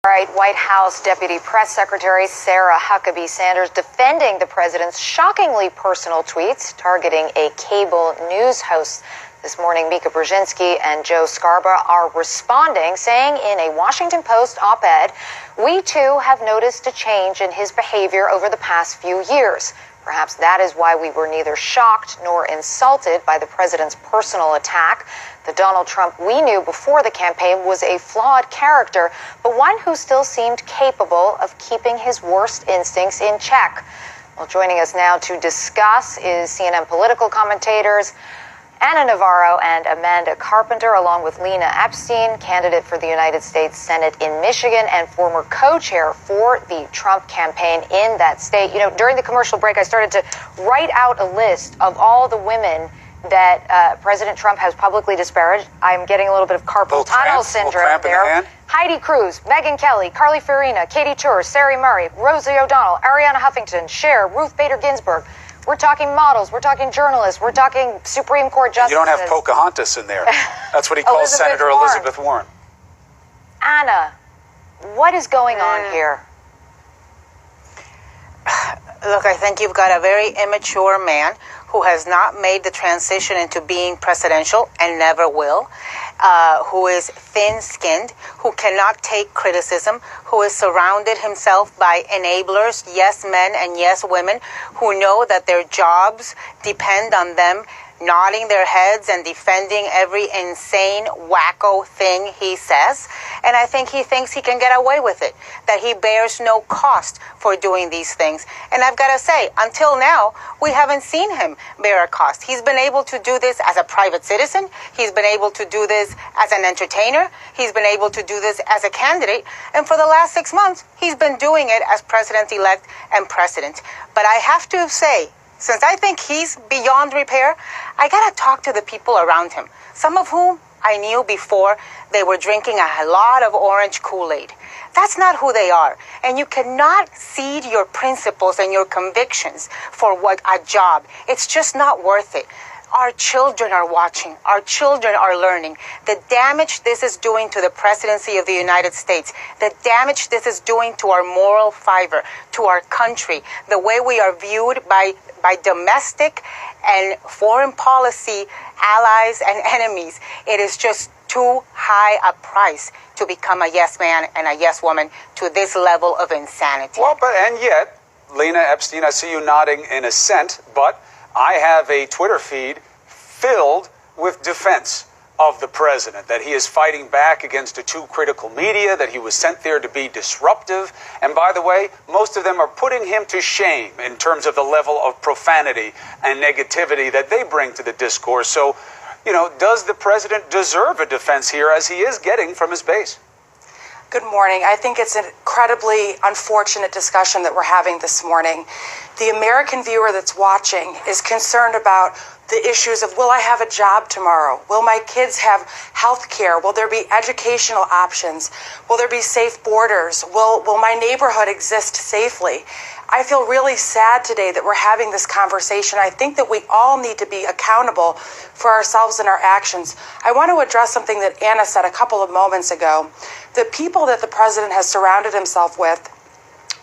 All right, White House Deputy Press Secretary Sarah Huckabee Sanders defending the president's shockingly personal tweets targeting a cable news host. This morning, Mika Brzezinski and Joe Scarborough are responding, saying in a Washington Post op-ed, "We too have noticed a change in his behavior over the past few years. Perhaps that is why we were neither shocked nor insulted by the president's personal attack. The Donald Trump we knew before the campaign was a flawed character, but one who still seemed capable of keeping his worst instincts in check." Well, joining us now to discuss is CNN political commentators Ana Navarro and Amanda Carpenter, along with Lena Epstein, candidate for the United States Senate in Michigan and former co-chair for the Trump campaign in that state. You know, during the commercial break, I started to write out a list of all the women that President Trump has publicly disparaged. I'm getting a little bit of carpal tunnel syndrome there. Heidi Cruz, Megyn Kelly, Carly Fiorina, Katie Tur, Sari Murray, Rosie O'Donnell, Ariana Huffington, Cher, Ruth Bader Ginsburg. We're talking models, we're talking journalists, we're talking Supreme Court justices. You don't have Pocahontas in there. That's what he calls Senator Elizabeth Warren. Anna, what is going on here? Look, I think you've got a very immature man who has not made the transition into being presidential and never will, who is thin-skinned, who cannot take criticism, who has surrounded himself by enablers, yes men and yes women, who know that their jobs depend on them nodding their heads and defending every insane, wacko thing he says. And I think he thinks he can get away with it, that he bears no cost for doing these things. And I've got to say, until now, we haven't seen him bear a cost. He's been able to do this as a private citizen. He's been able to do this as an entertainer. He's been able to do this as a candidate. And for the last 6 months, he's been doing it as president-elect and president. But I have to say, since I think he's beyond repair, I gotta talk to the people around him, some of whom I knew before they were drinking a lot of orange Kool-Aid. That's not who they are. And you cannot cede your principles and your convictions for what a job. It's just not worth it. Our children are watching. Our children are learning. The damage this is doing to the presidency of the United States, the damage this is doing to our moral fiber, to our country, the way we are viewed by domestic and foreign policy allies and enemies. It is just too high a price to become a yes man and a yes woman to this level of insanity. Well, and yet, Lena Epstein, I see you nodding in assent, but I have a Twitter feed filled with defense of the president, that he is fighting back against a too critical media, that he was sent there to be disruptive. And by the way, most of them are putting him to shame in terms of the level of profanity and negativity that they bring to the discourse. So, you know, does the president deserve a defense here, as he is getting from his base? Good morning. I think it's an incredibly unfortunate discussion that we're having this morning. The American viewer that's watching is concerned about the issues of, will I have a job tomorrow? Will my kids have health care? Will there be educational options? Will there be safe borders? Will my neighborhood exist safely? I feel really sad today that we're having this conversation. I think that we all need to be accountable for ourselves and our actions. I want to address something that Anna said a couple of moments ago. The people that the president has surrounded himself with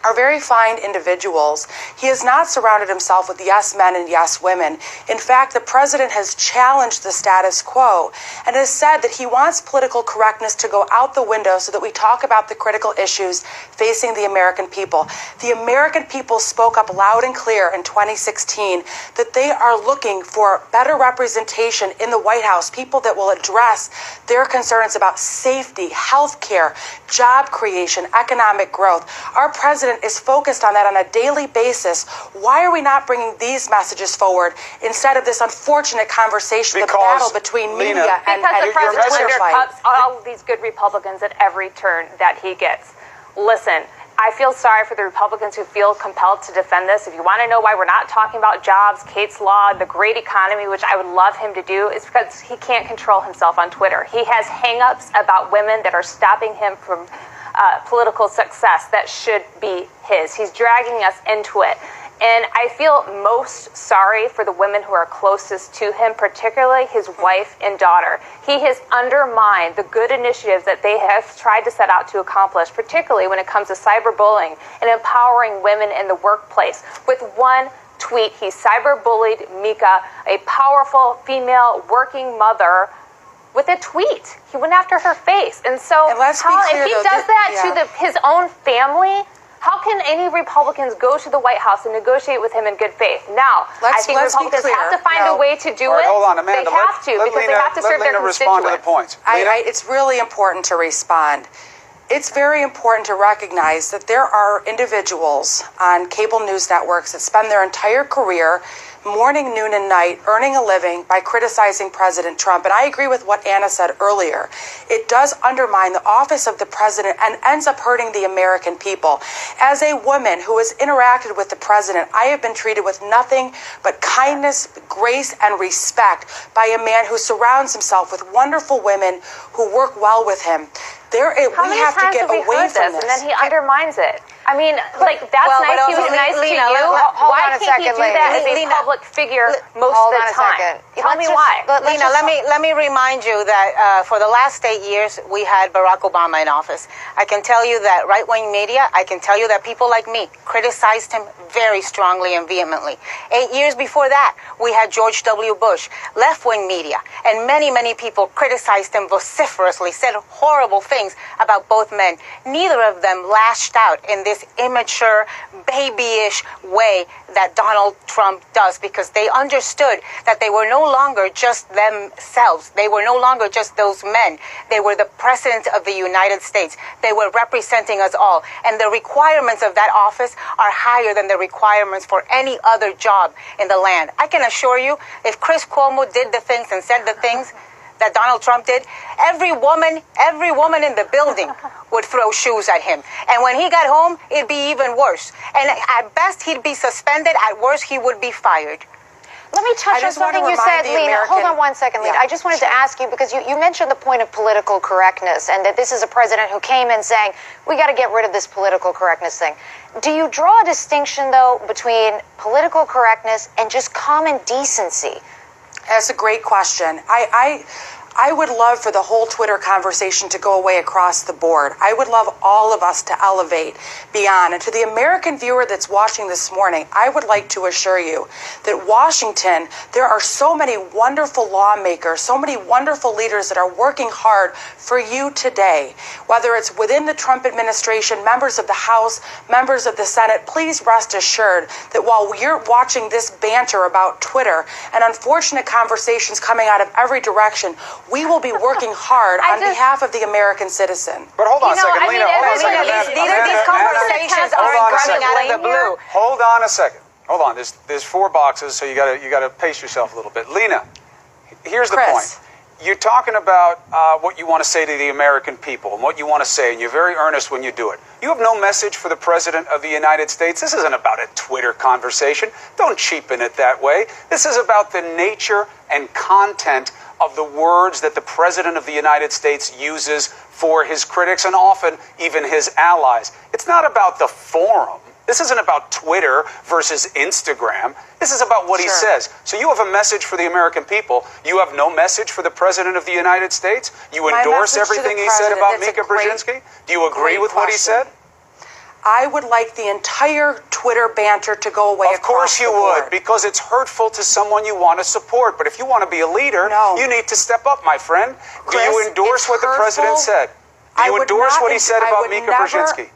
are very fine individuals. He has not surrounded himself with yes men and yes women. In fact, the president has challenged the status quo and has said that he wants political correctness to go out the window so that we talk about the critical issues facing the American people. The American people spoke up loud and clear in 2016 that they are looking for better representation in the White House, people that will address their concerns about safety, health care, job creation, economic growth. Our president is focused on that on a daily basis. Why are we not bringing these messages forward instead of this unfortunate conversation, the battle between media and the president undercuts all of these good Republicans at every turn that he gets. Listen, I feel sorry for the Republicans who feel compelled to defend this. If you want to know why we're not talking about jobs, Kate's Law, the great economy, which I would love him to do, is because he can't control himself on Twitter. He has hang-ups about women that are stopping him from political success that should be his. He's dragging us into it. And I feel most sorry for the women who are closest to him, particularly his wife and daughter. He has undermined the good initiatives that they have tried to set out to accomplish, particularly when it comes to cyberbullying and empowering women in the workplace. With one tweet, he cyberbullied Mika, a powerful female working mother, with a tweet. He went after her face. And so And let's be clear, if he though, does that yeah. to his own family, how can any Republicans go to the White House and negotiate with him in good faith? Now, I think let's be Republicans clear. have to find No. a way to do All right, it. hold on, Amanda. They have to, let because they Lena, have to serve let their Lena respond to the constituents. points. Lena? It's really important to respond. It's very important to recognize that there are individuals on cable news networks that spend their entire career, morning, noon, and night, earning a living by criticizing President Trump. And I agree with what Anna said earlier. It does undermine the office of the president and ends up hurting the American people. As a woman who has interacted with the president, I have been treated with nothing but kindness, grace, and respect by a man who surrounds himself with wonderful women who work well with him. How We many have to times get have we away heard from this? this. And then he undermines it. I mean, like, that's Well, nice. but He was also, nice to Lena, you. hold Why on a can't he second, do that as a Lena. public figure most Hold of on the a time? second. Tell me Let's why. just- Lena, let me remind you that for the last 8 years, we had Barack Obama in office. I can tell you that right-wing media, I can tell you that people like me criticized him very strongly and vehemently. 8 years before that, we had George W. Bush, left-wing media, and many, many people criticized him vociferously, said horrible things about both men. Neither of them lashed out in this immature, babyish way that Donald Trump does, because they understood that they were no longer just themselves. They were no longer just those men. They were the president of the United States. They were representing us all. And the requirements of that office are higher than the requirements for any other job in the land. I can assure you, if Chris Cuomo did the things and said the things that Donald Trump did, every woman in the building would throw shoes at him. And when he got home, it'd be even worse. And at best, he'd be suspended. At worst, he would be fired. Let me touch on just want to something you remind said, the Lena. Hold American- on one second, Lena. Yeah, I just wanted to ask you, because you mentioned the point of political correctness and that this is a president who came in saying, we got to get rid of this political correctness thing. Do you draw a distinction, though, between political correctness and just common decency? That's a great question. I would love for the whole Twitter conversation to go away across the board. I would love all of us to elevate beyond. And to the American viewer that's watching this morning, I would like to assure you that Washington, there are so many wonderful lawmakers, so many wonderful leaders that are working hard for you today. Whether it's within the Trump administration, members of the House, members of the Senate, please rest assured that while you're watching this banter about Twitter and unfortunate conversations coming out of every direction, we will be working hard on behalf of the American citizen. But hold on a second, I mean, Lena. Hold on a everybody- second. These conversations Hold aren't on a coming second. out of the blue. Hold on a second. Hold on. There's 4 boxes, so you gotta pace yourself a little bit. Lena, here's the Chris. point. You're talking about what you want to say to the American people and what you want to say, and you're very earnest when you do it. You have no message for the President of the United States. This isn't about a Twitter conversation. Don't cheapen it that way. This is about the nature and content of the words that the President of the United States uses for his critics and often even his allies. It's not about the forum. This isn't about Twitter versus Instagram. This is about what he says. So you have a message for the American people. You have no message for the President of the United States? You My endorse message to the everything he said president, about it's a Mika great- Brzezinski? Do you agree great with what he question. said? I would like the entire Twitter banter to go away Of course across you the would, board. because it's hurtful to someone you want to support. But if you want to be a leader, No. you need to step up, my friend. Do you Chris, endorse it's what the President hurtful. said? Do I you would endorse not what he en- said I about would Mika never, Brzezinski?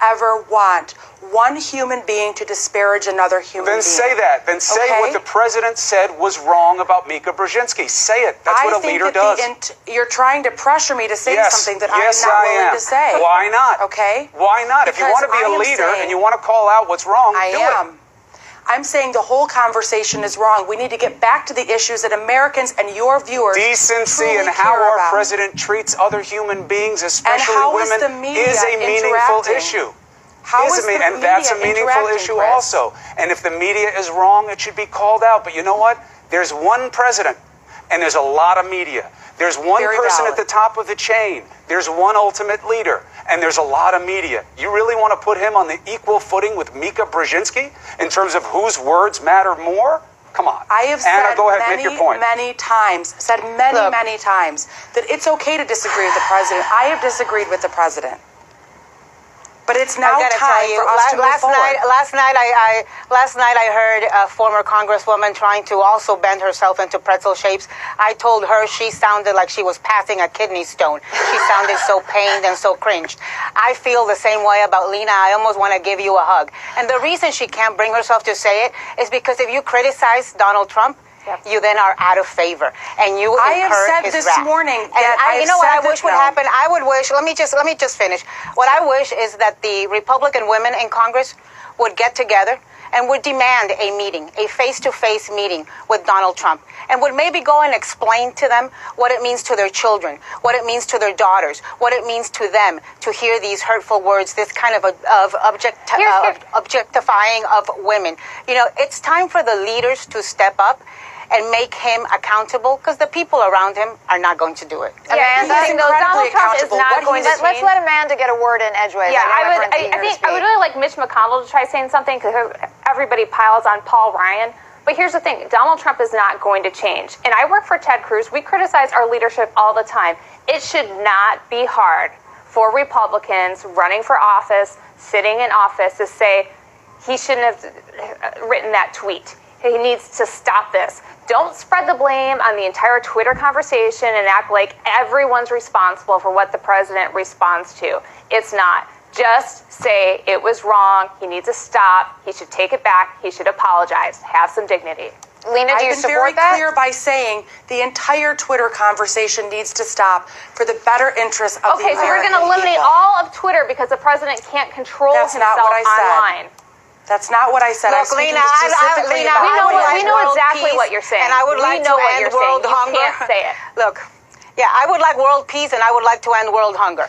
ever want one human being to disparage another human Then being. say that. Then say Okay? what the President said was wrong about Mika Brzezinski. Say it. That's what a leader does. You're trying to pressure me to say something that yes, I'm not I willing am. to say. Why not? Okay? Why not? If you Because want to be I a am leader saying- and you want to call out what's wrong, I do am. it. I'm saying the whole conversation is wrong. We need to get back to the issues that Americans and your viewers Decency truly and how care our about. president treats other human beings, especially how is women, the media is a meaningful interacting? issue. How Is is a mean- the and that's a media meaningful interacting, issue Chris? also. And if the media is wrong, it should be called out. But you know what? There's one president and there's a lot of media. There's one Very person valid. at the top of the chain. There's one ultimate leader, and there's a lot of media. You really want to put him on the equal footing with Mika Brzezinski in terms of whose words matter more? Come on. I have Anna, said go ahead, make your point. many times that it's okay to disagree with the president. I have disagreed with the president. But it's now I gotta time tell you, for us to move forward. last night I heard a former congresswoman trying to also bend herself into pretzel shapes. I told her she sounded like she was passing a kidney stone. She sounded so pained and so cringed. I feel the same way about Lena. I almost want to give you a hug. And the reason she can't bring herself to say it is because if you criticize Donald Trump, you then are out of favor, and you I have incur said his this wrath. morning And that you know what I said wish that would no. happen? I would wish. Let me just finish. What I wish is that the Republican women in Congress would get together and would demand a meeting, a face-to-face meeting with Donald Trump, and would maybe go and explain to them what it means to their children, what it means to their daughters, what it means to them to hear these hurtful words, this kind of objectifying of women. You know, it's time for the leaders to step up and make him accountable, because the people around him are not going to do it. Amanda, He's incredibly Donald Trump is accountable. not What going he's- to let's let Amanda get a word in edgeways. Yeah, know everyone's I eager to think I would speak. really like Mitch McConnell to try saying something because everybody piles on Paul Ryan. But here's the thing, Donald Trump is not going to change. And I work for Ted Cruz. We criticize our leadership all the time. It should not be hard for Republicans running for office, sitting in office, to say he shouldn't have written that tweet. He needs to stop this. Don't spread the blame on the entire Twitter conversation and act like everyone's responsible for what the president responds to. It's not. Just say it was wrong. He needs to stop. He should take it back. He should apologize. Have some dignity. Lena, do you I've been very support that? clear by saying the entire Twitter conversation needs to stop for the better interests of Okay, the so we're American going to eliminate people. all of Twitter because the president can't control That's himself not what I said. online. That's not what I said. I was Look, speaking Lena, specifically Lena, about We I know would what- like we know world exactly peace, what you're saying. and I would We like know to what end you're saying. world You hunger. can't say it. Look, yeah, I would like world peace, and I would like to end world hunger.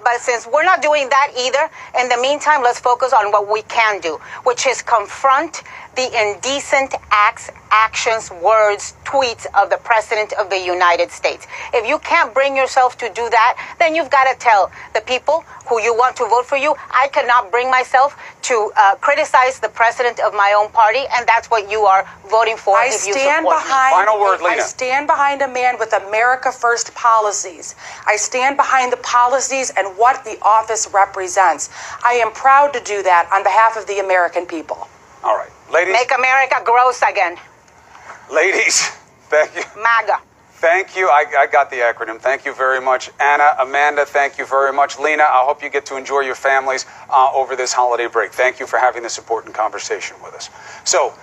But since we're not doing that either, in the meantime, let's focus on what we can do, which is confront the indecent acts, actions, words, tweets of the President of the United States. If you can't bring yourself to do that, then you've got to tell the people who you want to vote for you, I cannot bring myself to criticize the President of my own party, and that's what you are voting for I if you stand support me. behind. Final word, I Lena. stand behind a man with America First policies. I stand behind the policies and what the office represents. I am proud to do that on behalf of the American people. All right. Ladies, Make America gross again. ladies, thank you. MAGA. Thank you. I got the acronym. Thank you very much. Anna, Amanda, thank you very much. Lena, I hope you get to enjoy your families over this holiday break. Thank you for having this important conversation with us. So,